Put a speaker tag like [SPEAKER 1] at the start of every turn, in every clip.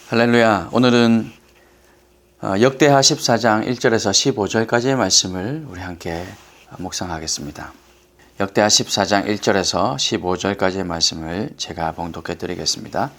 [SPEAKER 1] 할렐루야. 오늘은 역대하 14장 1절에서 15절까지의 말씀을 우리 함께 묵상하겠습니다. 역대하 14장 1절에서 15절까지의 말씀을 제가 봉독해 드리겠습니다.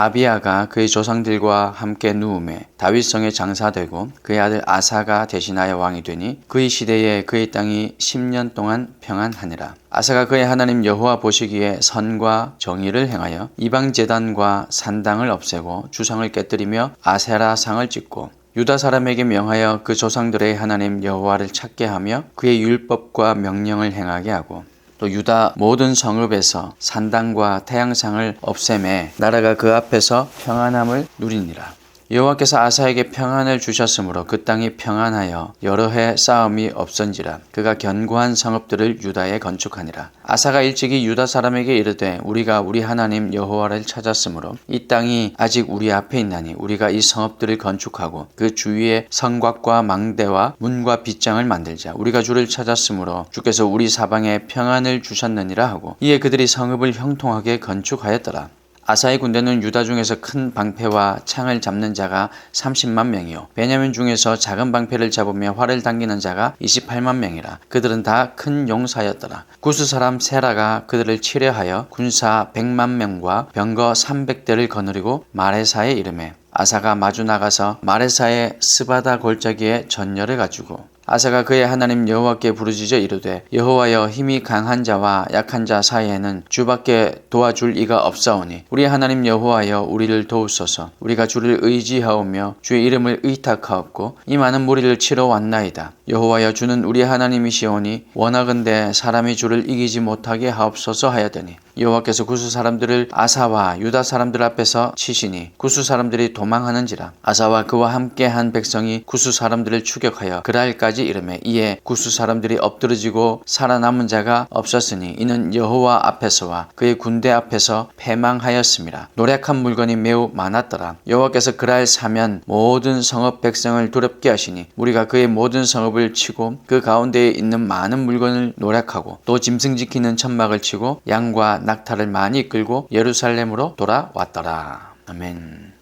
[SPEAKER 1] 아비야가 그의 조상들과 함께 누움에 다윗성에 장사되고 그의 아들 아사가 대신하여 왕이 되니 그의 시대에 그의 땅이 10년 동안 평안하니라. 아사가 그의 하나님 여호와 보시기에 선과 정의를 행하여 이방 제단과 산당을 없애고 주상을 깨뜨리며 아세라 상을 짓고 유다 사람에게 명하여 그 조상들의 하나님 여호와를 찾게 하며 그의 율법과 명령을 행하게 하고 또 유다 모든 성읍에서 산당과 태양상을 없애매 나라가 그 앞에서 평안함을 누리니라. 여호와께서 아사에게 평안을 주셨으므로 그 땅이 평안하여 여러 해 싸움이 없은지라. 그가 견고한 성읍들을 유다에 건축하니라. 아사가 일찍이 유다 사람에게 이르되 우리가 우리 하나님 여호와를 찾았으므로 이 땅이 아직 우리 앞에 있나니 우리가 이 성읍들을 건축하고 그 주위에 성곽과 망대와 문과 빗장을 만들자. 우리가 주를 찾았으므로 주께서 우리 사방에 평안을 주셨느니라 하고 이에 그들이 성읍을 형통하게 건축하였더라. 아사의 군대는 유다 중에서 큰 방패와 창을 잡는 자가 30만 명이요 베냐민 중에서 작은 방패를 잡으며 활을 당기는 자가 28만 명이라. 그들은 다 큰 용사였더라. 구스 사람 세라가 그들을 치려하여 군사 100만 명과 병거 300대를 거느리고 마레사에 이르매 아사가 마주 나가서 마레사의 스바다 골짜기에 전열을 갖추고 아사가 그의 하나님 여호와께 부르짖어 이르되 여호와여 힘이 강한 자와 약한 자 사이에는 주밖에 도와줄 이가 없사오니 우리 하나님 여호와여 우리를 도우소서. 우리가 주를 의지하오며 주의 이름을 의탁하옵고 이 많은 무리를 치러 왔나이다. 여호와여 주는 우리 하나님이시오니 원하건대 사람이 주를 이기지 못하게 하옵소서 하였더니 여호와께서 구스 사람들을 아사와 유다 사람들 앞에서 치시니 구스 사람들이 도망하는지라. 아사와 그와 함께한 백성이 구스 사람들을 추격하여 그랄까지 이르매 이에 구스 사람들이 엎드러지고 살아남은 자가 없었으니 이는 여호와 앞에서와 그의 군대 앞에서 패망하였음이라. 노력한 물건이 매우 많았더라. 여호와께서 그랄 사면 모든 성읍 백성을 두렵게 하시니 우리가 그의 모든 성읍을 치고 그 가운데에 있는 많은 물건을 노력하고 또 짐승 지키는 천막을 치고 양과 낙타를 많이 끌고 예루살렘으로 돌아왔더라. 아멘.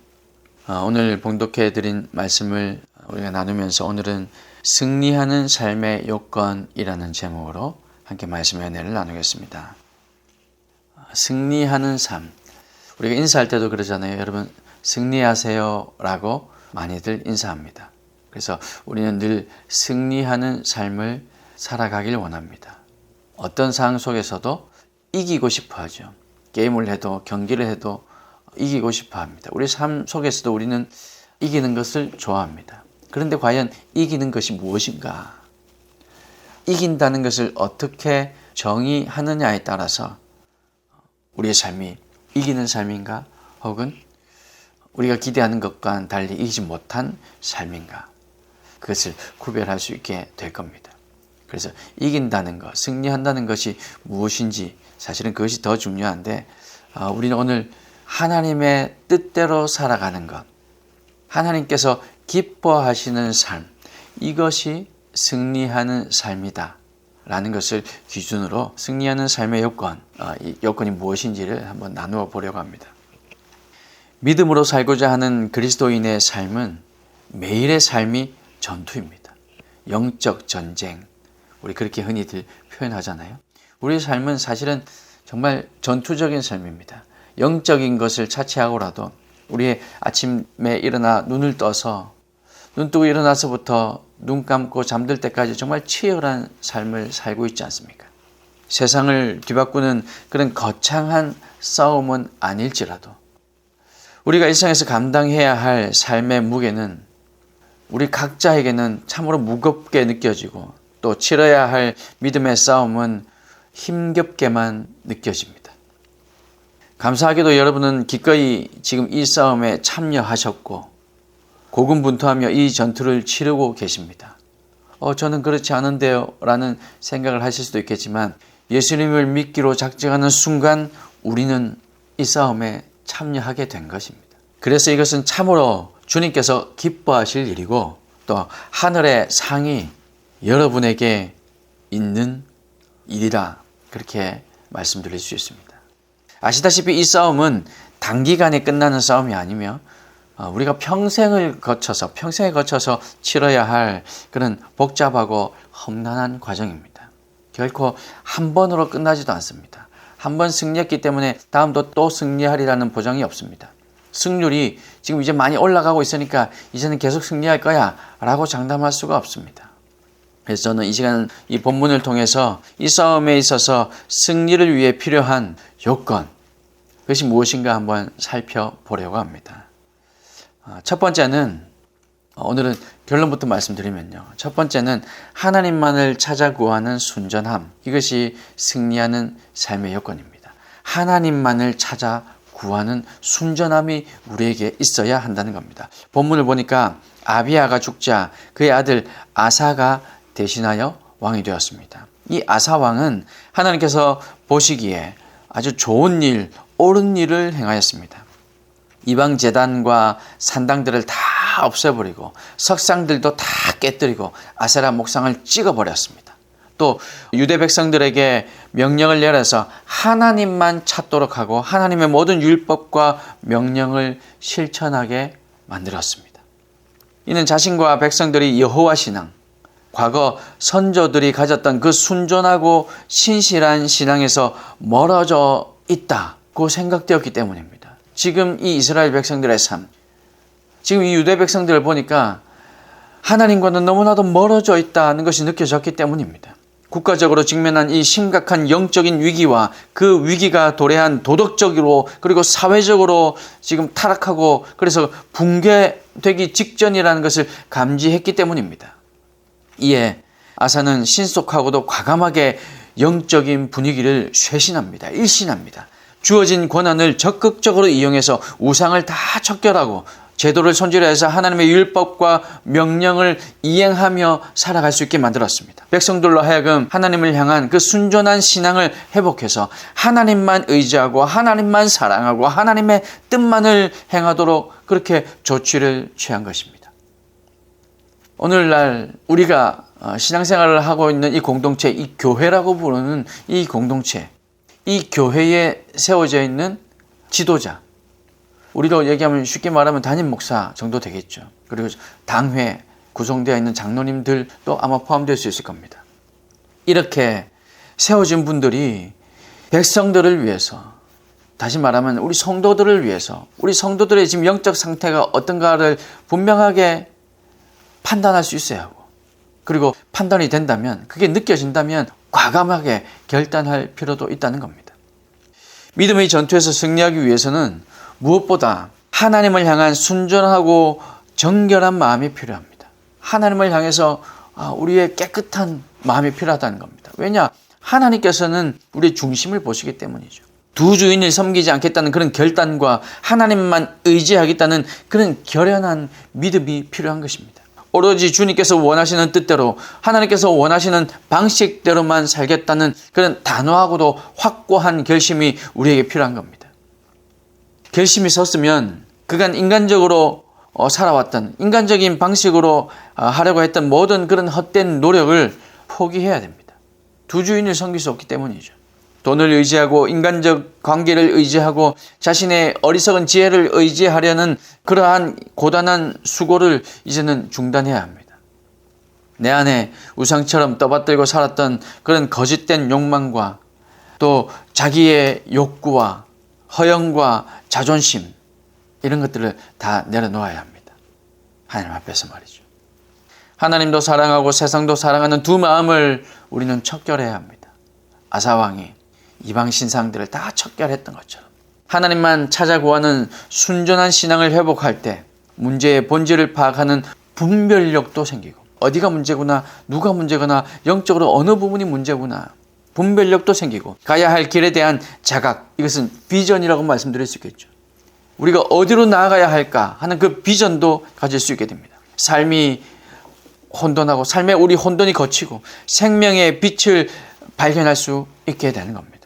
[SPEAKER 1] 오늘 봉독해 드린 말씀을 우리가 나누면서 오늘은 승리하는 삶의 요건이라는 제목으로 함께 말씀의 은혜를 나누겠습니다. 승리하는 삶. 우리가 인사할 때도 그러잖아요. 여러분 승리하세요 라고 많이들 인사합니다. 그래서 우리는 늘 승리하는 삶을 살아가길 원합니다. 어떤 상황 속에서도 이기고 싶어 하죠. 게임을 해도 경기를 해도 이기고 싶어 합니다. 우리 삶 속에서도 우리는 이기는 것을 좋아합니다. 그런데 과연 이기는 것이 무엇인가? 이긴다는 것을 어떻게 정의하느냐에 따라서 우리의 삶이 이기는 삶인가? 혹은 우리가 기대하는 것과는 달리 이기지 못한 삶인가? 그것을 구별할 수 있게 될 겁니다. 그래서 이긴다는 것, 승리한다는 것이 무엇인지 사실은 그것이 더 중요한데 우리는 오늘 하나님의 뜻대로 살아가는 것, 하나님께서 기뻐하시는 삶, 이것이 승리하는 삶이다 라는 것을 기준으로 승리하는 삶의 요건, 이 요건이 무엇인지를 한번 나누어 보려고 합니다. 믿음으로 살고자 하는 그리스도인의 삶은 매일의 삶이 전투입니다. 영적 전쟁, 우리 그렇게 흔히들 표현하잖아요. 우리의 삶은 사실은 정말 전투적인 삶입니다. 영적인 것을 차치하고라도 우리의 아침에 일어나 눈을 떠서 눈 뜨고 일어나서부터 눈 감고 잠들 때까지 정말 치열한 삶을 살고 있지 않습니까? 세상을 뒤바꾸는 그런 거창한 싸움은 아닐지라도 우리가 일상에서 감당해야 할 삶의 무게는 우리 각자에게는 참으로 무겁게 느껴지고 또 치러야 할 믿음의 싸움은 힘겹게만 느껴집니다. 감사하게도 여러분은 기꺼이 지금 이 싸움에 참여하셨고 고군분투하며 이 전투를 치르고 계십니다. 저는 그렇지 않은데요 라는 생각을 하실 수도 있겠지만 예수님을 믿기로 작정하는 순간 우리는 이 싸움에 참여하게 된 것입니다. 그래서 이것은 참으로 주님께서 기뻐하실 일이고 또 하늘의 상이 여러분에게 있는 일이라 그렇게 말씀드릴 수 있습니다. 아시다시피 이 싸움은 단기간에 끝나는 싸움이 아니며 우리가 평생에 거쳐서 치러야 할 그런 복잡하고 험난한 과정입니다. 결코 한 번으로 끝나지도 않습니다. 한 번 승리했기 때문에 다음도 또 승리하리라는 보장이 없습니다. 승률이 지금 이제 많이 올라가고 있으니까 이제는 계속 승리할 거야 라고 장담할 수가 없습니다. 그래서 저는 이 시간 이 본문을 통해서 이 싸움에 있어서 승리를 위해 필요한 요건, 그것이 무엇인가 한번 살펴보려고 합니다. 첫 번째는, 오늘은 결론부터 말씀드리면요. 첫 번째는 하나님만을 찾아 구하는 순전함. 이것이 승리하는 삶의 요건입니다. 하나님만을 찾아 구하는 순전함이 우리에게 있어야 한다는 겁니다. 본문을 보니까 아비야가 죽자 그의 아들 아사가 대신하여 왕이 되었습니다. 이 아사 왕은 하나님께서 보시기에 아주 좋은 일, 옳은 일을 행하였습니다. 이방 제단과 산당들을 다 없애버리고 석상들도 다 깨뜨리고 아세라 목상을 찍어버렸습니다. 또 유대 백성들에게 명령을 내려서 하나님만 찾도록 하고 하나님의 모든 율법과 명령을 실천하게 만들었습니다. 이는 자신과 백성들이 여호와 신앙, 과거 선조들이 가졌던 그 순전하고 신실한 신앙에서 멀어져 있다고 생각되었기 때문입니다. 지금 이 이스라엘 백성들의 삶, 지금 이 유대 백성들을 보니까 하나님과는 너무나도 멀어져 있다는 것이 느껴졌기 때문입니다. 국가적으로 직면한 이 심각한 영적인 위기와 그 위기가 도래한 도덕적으로 그리고 사회적으로 지금 타락하고 그래서 붕괴되기 직전이라는 것을 감지했기 때문입니다. 이에 아사는 신속하고도 과감하게 영적인 분위기를 쇄신합니다. 일신합니다. 주어진 권한을 적극적으로 이용해서 우상을 다 척결하고 제도를 손질해서 하나님의 율법과 명령을 이행하며 살아갈 수 있게 만들었습니다. 백성들로 하여금 하나님을 향한 그 순전한 신앙을 회복해서 하나님만 의지하고 하나님만 사랑하고 하나님의 뜻만을 행하도록 그렇게 조치를 취한 것입니다. 오늘날 우리가 신앙생활을 하고 있는 이 공동체, 이 교회라고 부르는 이 공동체, 이 교회에 세워져 있는 지도자, 우리로 얘기하면 쉽게 말하면 담임 목사 정도 되겠죠. 그리고 당회 구성되어 있는 장로님들도 아마 포함될 수 있을 겁니다. 이렇게 세워진 분들이 백성들을 위해서, 다시 말하면 우리 성도들을 위해서, 우리 성도들의 지금 영적 상태가 어떤가를 분명하게 판단할 수 있어야 하고, 그리고 판단이 된다면, 그게 느껴진다면 과감하게 결단할 필요도 있다는 겁니다. 믿음의 전투에서 승리하기 위해서는 무엇보다 하나님을 향한 순전하고 정결한 마음이 필요합니다. 하나님을 향해서 우리의 깨끗한 마음이 필요하다는 겁니다. 왜냐? 하나님께서는 우리의 중심을 보시기 때문이죠. 두 주인을 섬기지 않겠다는 그런 결단과 하나님만 의지하겠다는 그런 결연한 믿음이 필요한 것입니다. 오로지 주님께서 원하시는 뜻대로 하나님께서 원하시는 방식대로만 살겠다는 그런 단호하고도 확고한 결심이 우리에게 필요한 겁니다. 결심이 섰으면 그간 인간적으로 살아왔던 인간적인 방식으로 하려고 했던 모든 그런 헛된 노력을 포기해야 됩니다. 두 주인을 섬길 수 없기 때문이죠. 돈을 의지하고 인간적 관계를 의지하고 자신의 어리석은 지혜를 의지하려는 그러한 고단한 수고를 이제는 중단해야 합니다. 내 안에 우상처럼 떠받들고 살았던 그런 거짓된 욕망과 또 자기의 욕구와 허영과 자존심, 이런 것들을 다 내려놓아야 합니다. 하나님 앞에서 말이죠. 하나님도 사랑하고 세상도 사랑하는 두 마음을 우리는 척결해야 합니다. 아사왕이 이방 신상들을 다 척결했던 것처럼 하나님만 찾아 구하는 순전한 신앙을 회복할 때 문제의 본질을 파악하는 분별력도 생기고, 어디가 문제구나, 누가 문제구나, 영적으로 어느 부분이 문제구나, 분별력도 생기고, 가야 할 길에 대한 자각, 이것은 비전이라고 말씀드릴 수 있겠죠. 우리가 어디로 나아가야 할까 하는 그 비전도 가질 수 있게 됩니다. 삶이 혼돈하고 삶에 우리 혼돈이 거치고 생명의 빛을 발견할 수 있게 되는 겁니다.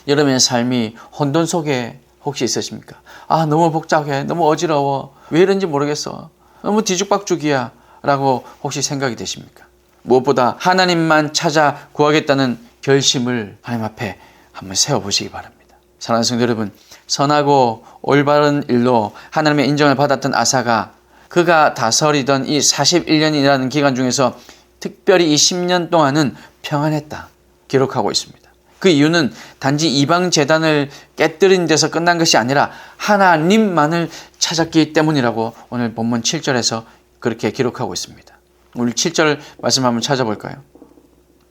[SPEAKER 1] 여러분의 삶이 혼돈 속에 혹시 있으십니까? 너무 복잡해, 너무 어지러워, 왜 이런지 모르겠어, 너무 뒤죽박죽이야 라고 혹시 생각이 되십니까? 무엇보다 하나님만 찾아 구하겠다는 결심을 하나님 앞에 한번 세워보시기 바랍니다. 사랑하는 성도 여러분, 선하고 올바른 일로 하나님의 인정을 받았던 아사가 그가 다스리던 이 41년이라는 기간 중에서 특별히 이 10년 동안은 평안했다 기록하고 있습니다. 그 이유는 단지 이방 제단을 깨뜨린 데서 끝난 것이 아니라 하나님만을 찾았기 때문이라고 오늘 본문 7절에서 그렇게 기록하고 있습니다. 우리 7절 말씀 한번 찾아볼까요?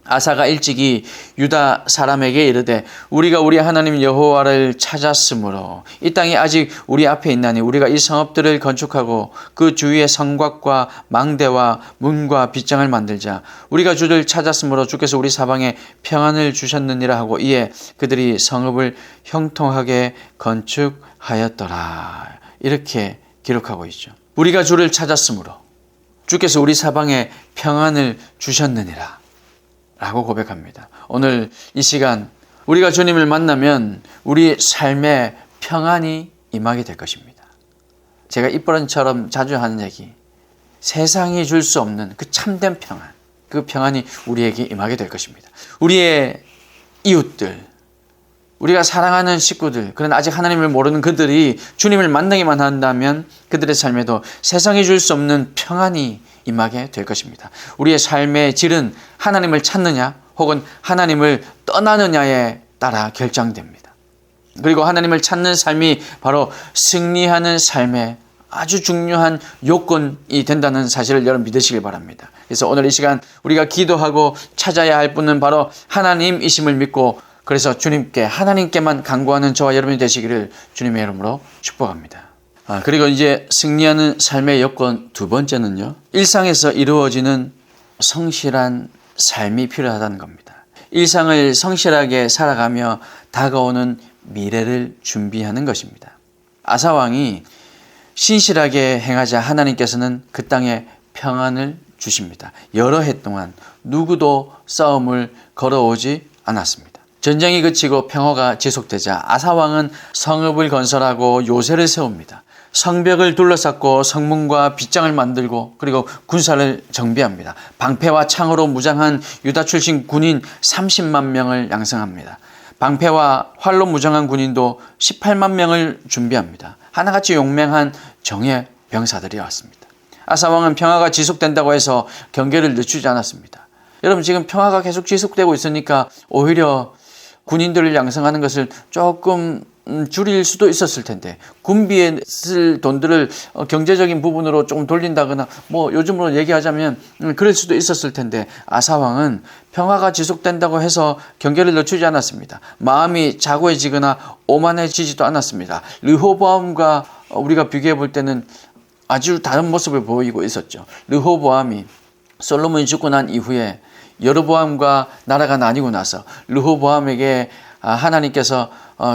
[SPEAKER 1] 아사가 일찍이 유다 사람에게 이르되 우리가 우리 하나님 여호와를 찾았으므로 이 땅이 아직 우리 앞에 있나니 우리가 이 성읍들을 건축하고 그 주위에 성곽과 망대와 문과 빗장을 만들자. 우리가 주를 찾았으므로 주께서 우리 사방에 평안을 주셨느니라 하고 이에 그들이 성읍을 형통하게 건축하였더라. 이렇게 기록하고 있죠. 우리가 주를 찾았으므로 주께서 우리 사방에 평안을 주셨느니라 라고 고백합니다. 오늘 이 시간 우리가 주님을 만나면 우리 삶에 평안이 임하게 될 것입니다. 제가 입버릇처럼 자주 하는 얘기, 세상이 줄 수 없는 그 참된 평안, 그 평안이 우리에게 임하게 될 것입니다. 우리의 이웃들, 우리가 사랑하는 식구들, 그러나 아직 하나님을 모르는 그들이 주님을 만나기만 한다면 그들의 삶에도 세상이 줄 수 없는 평안이 임하게 될 것입니다. 우리의 삶의 질은 하나님을 찾느냐 혹은 하나님을 떠나느냐에 따라 결정됩니다. 그리고 하나님을 찾는 삶이 바로 승리하는 삶의 아주 중요한 요건이 된다는 사실을 여러분 믿으시길 바랍니다. 그래서 오늘 이 시간 우리가 기도하고 찾아야 할 분은 바로 하나님이심을 믿고 그래서 주님께 하나님께만 간구하는 저와 여러분이 되시기를 주님의 이름으로 축복합니다. 그리고 이제 승리하는 삶의 여건 두 번째는요, 일상에서 이루어지는 성실한 삶이 필요하다는 겁니다. 일상을 성실하게 살아가며 다가오는 미래를 준비하는 것입니다. 아사 왕이 신실하게 행하자 하나님께서는 그 땅에 평안을 주십니다. 여러 해 동안 누구도 싸움을 걸어오지 않았습니다. 전쟁이 그치고 평화가 지속되자 아사 왕은 성읍을 건설하고 요새를 세웁니다. 성벽을 둘러쌌고 성문과 빗장을 만들고 그리고 군사를 정비합니다. 방패와 창으로 무장한 유다 출신 군인 30만 명을 양성합니다. 방패와 활로 무장한 군인도 18만 명을 준비합니다. 하나같이 용맹한 정예 병사들이 왔습니다. 아사 왕은 평화가 지속된다고 해서 경계를 늦추지 않았습니다. 여러분, 지금 평화가 계속 지속되고 있으니까 오히려 군인들을 양성하는 것을 조금 줄일 수도 있었을 텐데, 군비에 쓸 돈들을 경제적인 부분으로 조금 돌린다거나 뭐 요즘으로 얘기하자면 그럴 수도 있었을 텐데, 아사왕은 평화가 지속된다고 해서 경계를 늦추지 않았습니다. 마음이 자고해지거나 오만해지지도 않았습니다. 르호보암과 우리가 비교해 볼 때는 아주 다른 모습을 보이고 있었죠. 르호보암이 솔로몬이 죽고 난 이후에 여로보암과 나라가 나뉘고 나서 르호보암에게 하나님께서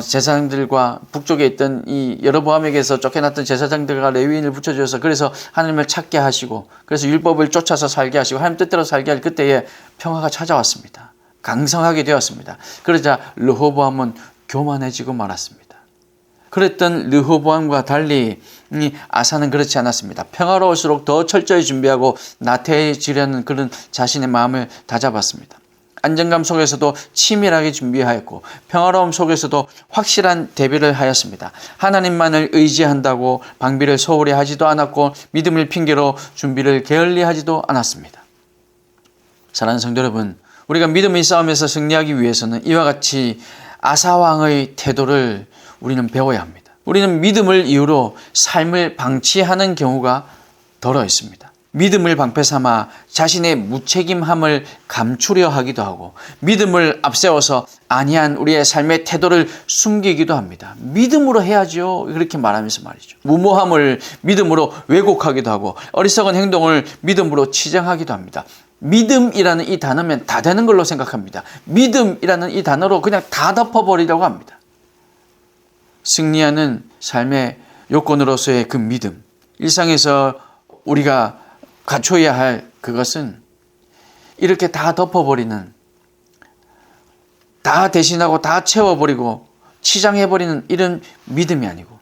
[SPEAKER 1] 제사장들과 북쪽에 있던 이 여로보암에게서 쫓겨났던 제사장들과 레위인을 붙여주셔서 그래서 하나님을 찾게 하시고 그래서 율법을 쫓아서 살게 하시고 하나님 뜻대로 살게 할 그때에 평화가 찾아왔습니다. 강성하게 되었습니다. 그러자 르호보암은 교만해지고 말았습니다. 그랬던 르호보암과 달리 아사는 그렇지 않았습니다. 평화로울수록 더 철저히 준비하고 나태해지려는 그런 자신의 마음을 다잡았습니다. 안정감 속에서도 치밀하게 준비하였고 평화로움 속에서도 확실한 대비를 하였습니다. 하나님만을 의지한다고 방비를 소홀히 하지도 않았고 믿음을 핑계로 준비를 게을리하지도 않았습니다. 사랑하는 성도 여러분, 우리가 믿음의 싸움에서 승리하기 위해서는 이와 같이 아사왕의 태도를 우리는 배워야 합니다. 우리는 믿음을 이유로 삶을 방치하는 경우가 덜어 있습니다. 믿음을 방패 삼아 자신의 무책임함을 감추려 하기도 하고 믿음을 앞세워서 아니한 우리의 삶의 태도를 숨기기도 합니다. 믿음으로 해야죠. 그렇게 말하면서 말이죠. 무모함을 믿음으로 왜곡하기도 하고 어리석은 행동을 믿음으로 치장하기도 합니다. 믿음이라는 이 단어면 다 되는 걸로 생각합니다. 믿음이라는 이 단어로 그냥 다 덮어버리려고 합니다. 승리하는 삶의 요건으로서의 그 믿음, 일상에서 우리가 갖춰야 할 그것은 이렇게 다 덮어버리는, 다 대신하고 다 채워버리고 치장해버리는 이런 믿음이 아니고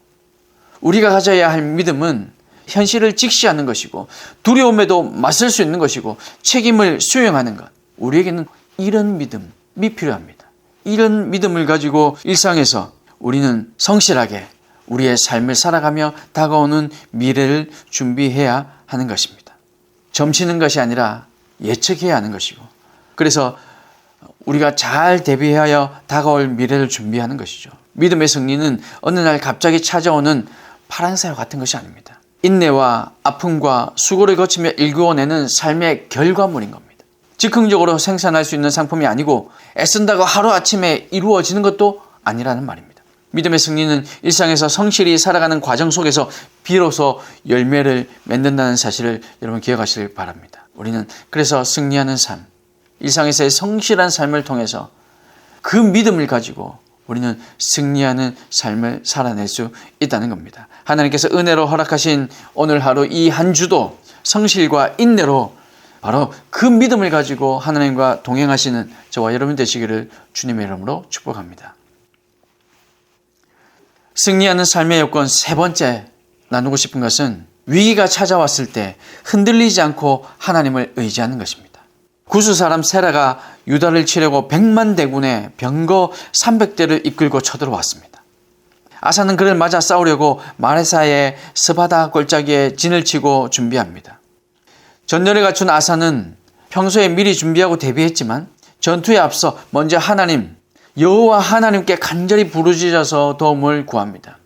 [SPEAKER 1] 우리가 가져야 할 믿음은 현실을 직시하는 것이고 두려움에도 맞설 수 있는 것이고 책임을 수용하는 것. 우리에게는 이런 믿음이 필요합니다. 이런 믿음을 가지고 일상에서 우리는 성실하게 우리의 삶을 살아가며 다가오는 미래를 준비해야 하는 것입니다. 점치는 것이 아니라 예측해야 하는 것이고, 그래서 우리가 잘 대비하여 다가올 미래를 준비하는 것이죠. 믿음의 승리는 어느 날 갑자기 찾아오는 파란새와 같은 것이 아닙니다. 인내와 아픔과 수고를 거치며 일구어내는 삶의 결과물인 겁니다. 즉흥적으로 생산할 수 있는 상품이 아니고 애쓴다고 하루아침에 이루어지는 것도 아니라는 말입니다. 믿음의 승리는 일상에서 성실히 살아가는 과정 속에서 비로소 열매를 맺는다는 사실을 여러분 기억하시길 바랍니다. 우리는 그래서 승리하는 삶, 일상에서의 성실한 삶을 통해서 그 믿음을 가지고 우리는 승리하는 삶을 살아낼 수 있다는 겁니다. 하나님께서 은혜로 허락하신 오늘 하루 이 한 주도 성실과 인내로 바로 그 믿음을 가지고 하나님과 동행하시는 저와 여러분 되시기를 주님의 이름으로 축복합니다. 승리하는 삶의 요건 세 번째 나누고 싶은 것은 위기가 찾아왔을 때 흔들리지 않고 하나님을 의지하는 것입니다. 구스 사람 세라가 유다를 치려고 100만 대군의 병거 300대를 이끌고 쳐들어왔습니다. 아사는 그를 맞아 싸우려고 마레사의 스바다 골짜기에 진을 치고 준비합니다. 전열을 갖춘 아사는 평소에 미리 준비하고 대비했지만 전투에 앞서 먼저 하나님, 여호와 하나님께 간절히 부르짖어서 도움을 구합니다.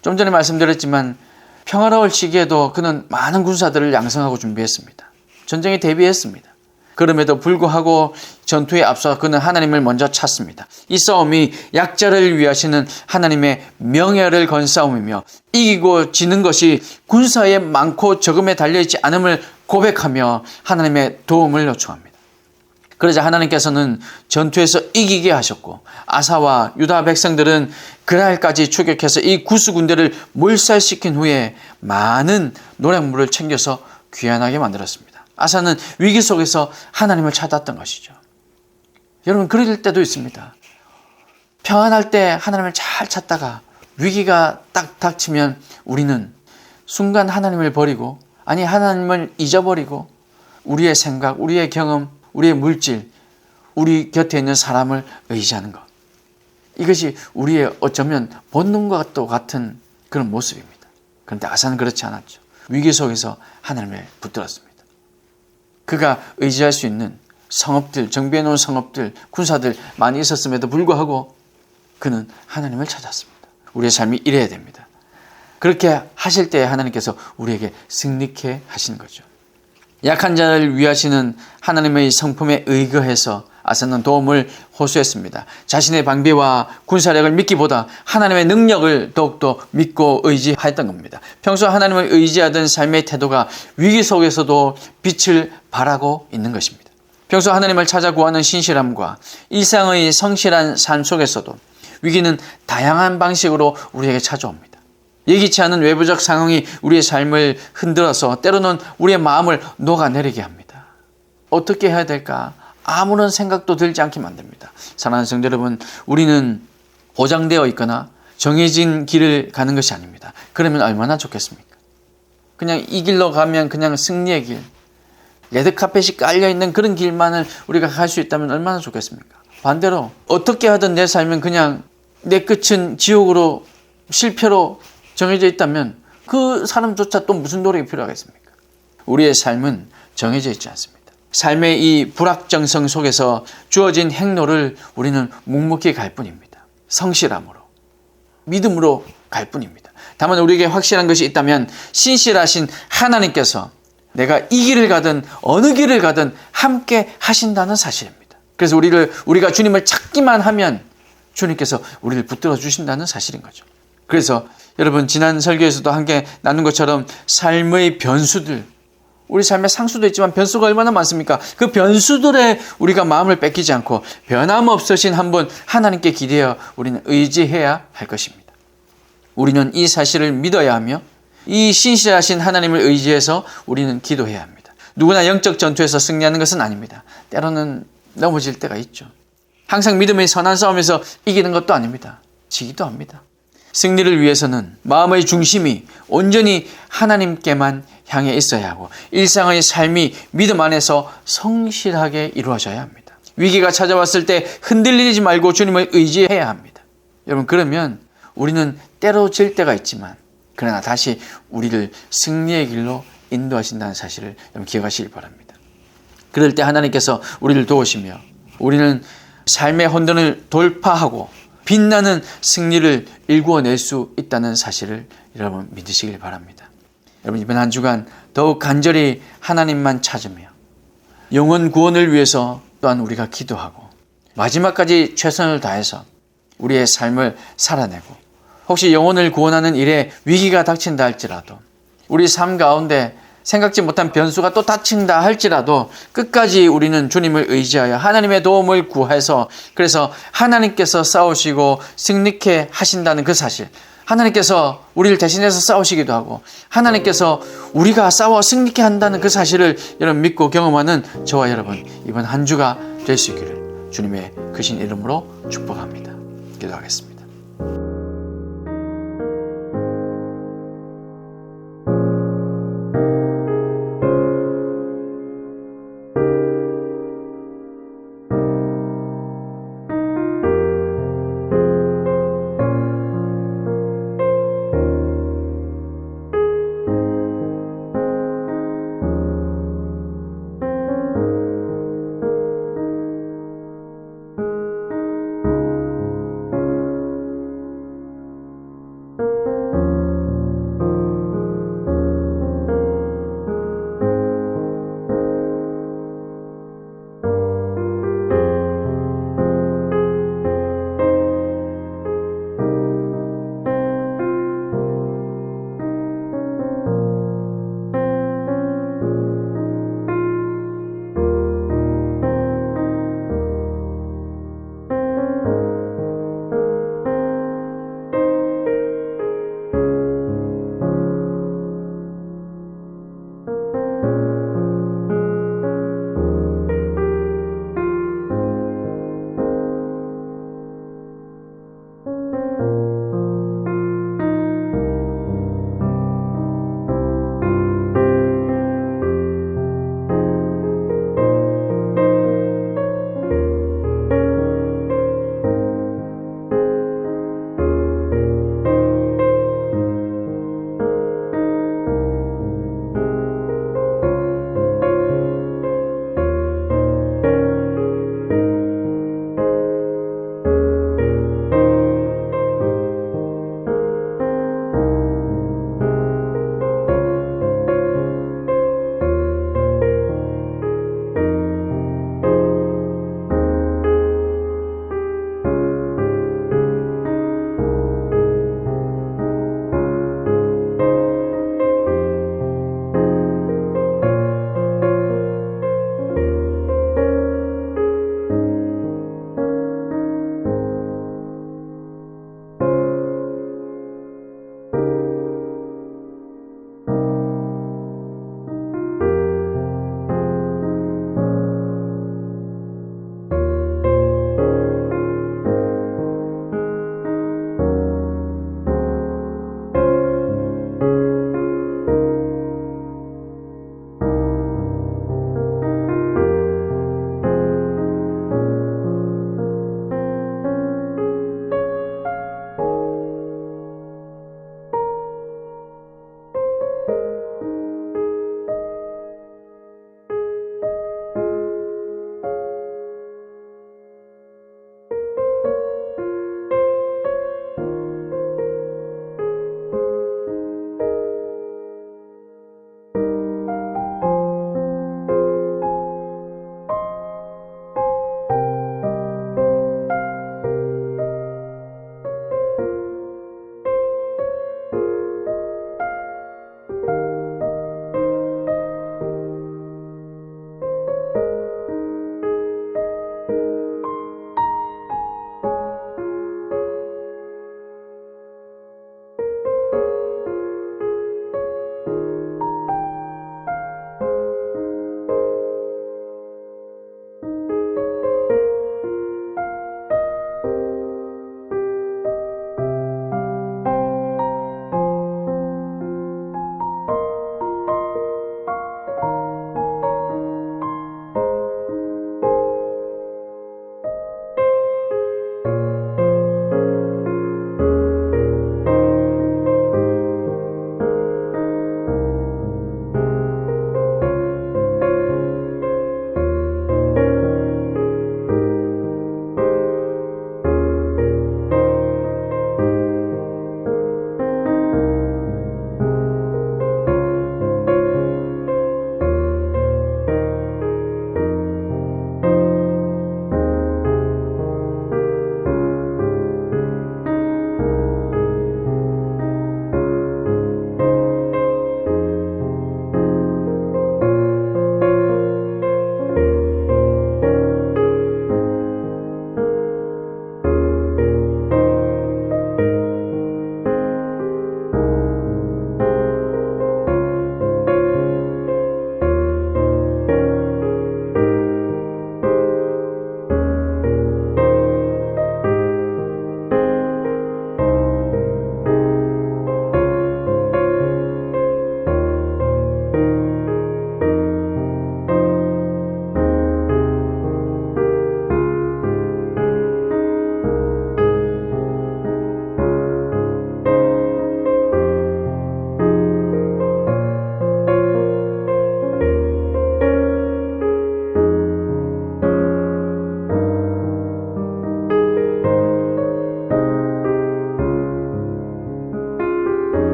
[SPEAKER 1] 좀 전에 말씀드렸지만 평화로울 시기에도 그는 많은 군사들을 양성하고 준비했습니다. 전쟁에 대비했습니다. 그럼에도 불구하고 전투에 앞서 그는 하나님을 먼저 찾습니다. 이 싸움이 약자를 위하시는 하나님의 명예를 건 싸움이며 이기고 지는 것이 군사의 많고 적음에 달려있지 않음을 고백하며 하나님의 도움을 요청합니다. 그러자 하나님께서는 전투에서 이기게 하셨고 아사와 유다 백성들은 그날까지 추격해서 이 구스 군대를 몰살시킨 후에 많은 노략물을 챙겨서 귀환하게 만들었습니다. 아사는 위기 속에서 하나님을 찾았던 것이죠. 여러분 그럴 때도 있습니다. 평안할 때 하나님을 잘 찾다가 위기가 딱 닥치면 우리는 순간 하나님을 버리고 아니 하나님을 잊어버리고 우리의 생각, 우리의 경험, 우리의 물질, 우리 곁에 있는 사람을 의지하는 것. 이것이 우리의 어쩌면 본능과 또 같은 그런 모습입니다. 그런데 아사는 그렇지 않았죠. 위기 속에서 하나님을 붙들었습니다. 그가 의지할 수 있는 성읍들, 정비해 놓은 성읍들, 군사들 많이 있었음에도 불구하고 그는 하나님을 찾았습니다. 우리의 삶이 이래야 됩니다. 그렇게 하실 때 하나님께서 우리에게 승리케 하시는 거죠. 약한 자를 위하시는 하나님의 성품에 의거해서 아사는 도움을 호소했습니다. 자신의 방비와 군사력을 믿기보다 하나님의 능력을 더욱더 믿고 의지했던 겁니다. 평소 하나님을 의지하던 삶의 태도가 위기 속에서도 빛을 발하고 있는 것입니다. 평소 하나님을 찾아 구하는 신실함과 일상의 성실한 삶 속에서도 위기는 다양한 방식으로 우리에게 찾아옵니다. 예기치 않은 외부적 상황이 우리의 삶을 흔들어서 때로는 우리의 마음을 녹아내리게 합니다. 어떻게 해야 될까? 아무런 생각도 들지 않게 만듭니다. 사랑하는 성도 여러분, 우리는 보장되어 있거나 정해진 길을 가는 것이 아닙니다. 그러면 얼마나 좋겠습니까? 그냥 이 길로 가면 그냥 승리의 길, 레드카펫이 깔려있는 그런 길만을 우리가 갈 수 있다면 얼마나 좋겠습니까? 반대로 어떻게 하든 내 삶은 그냥 내 끝은 지옥으로 실패로 정해져 있다면 그 사람조차 또 무슨 노력이 필요하겠습니까? 우리의 삶은 정해져 있지 않습니다. 삶의 이 불확정성 속에서 주어진 행로를 우리는 묵묵히 갈 뿐입니다. 성실함으로, 믿음으로 갈 뿐입니다. 다만 우리에게 확실한 것이 있다면 신실하신 하나님께서 내가 이 길을 가든 어느 길을 가든 함께 하신다는 사실입니다. 그래서 우리가 주님을 찾기만 하면 주님께서 우리를 붙들어 주신다는 사실인 거죠. 그래서 여러분 지난 설교에서도 함께 나눈 것처럼 삶의 변수들, 우리 삶의 상수도 있지만 변수가 얼마나 많습니까? 그 변수들에 우리가 마음을 뺏기지 않고 변함없으신 한 분 하나님께 기대어 우리는 의지해야 할 것입니다. 우리는 이 사실을 믿어야 하며 이 신실하신 하나님을 의지해서 우리는 기도해야 합니다. 누구나 영적 전투에서 승리하는 것은 아닙니다. 때로는 넘어질 때가 있죠. 항상 믿음의 선한 싸움에서 이기는 것도 아닙니다. 지기도 합니다. 승리를 위해서는 마음의 중심이 온전히 하나님께만 향해 있어야 하고 일상의 삶이 믿음 안에서 성실하게 이루어져야 합니다. 위기가 찾아왔을 때 흔들리지 말고 주님을 의지해야 합니다. 여러분, 그러면 우리는 때로 질 때가 있지만 그러나 다시 우리를 승리의 길로 인도하신다는 사실을 여러분 기억하시기 바랍니다. 그럴 때 하나님께서 우리를 도우시며 우리는 삶의 혼돈을 돌파하고 빛나는 승리를 일구어낼 수 있다는 사실을 여러분 믿으시길 바랍니다. 여러분, 이번 한 주간 더욱 간절히 하나님만 찾으며 영혼 구원을 위해서 또한 우리가 기도하고 마지막까지 최선을 다해서 우리의 삶을 살아내고 혹시 영혼을 구원하는 일에 위기가 닥친다 할지라도 우리 삶 가운데 생각지 못한 변수가 또 닥친다 할지라도 끝까지 우리는 주님을 의지하여 하나님의 도움을 구해서 그래서 하나님께서 싸우시고 승리케 하신다는 그 사실, 하나님께서 우리를 대신해서 싸우시기도 하고 하나님께서 우리가 싸워 승리케 한다는 그 사실을 여러분 믿고 경험하는 저와 여러분 이번 한 주가 될 수 있기를 주님의 크신 이름으로 축복합니다. 기도하겠습니다.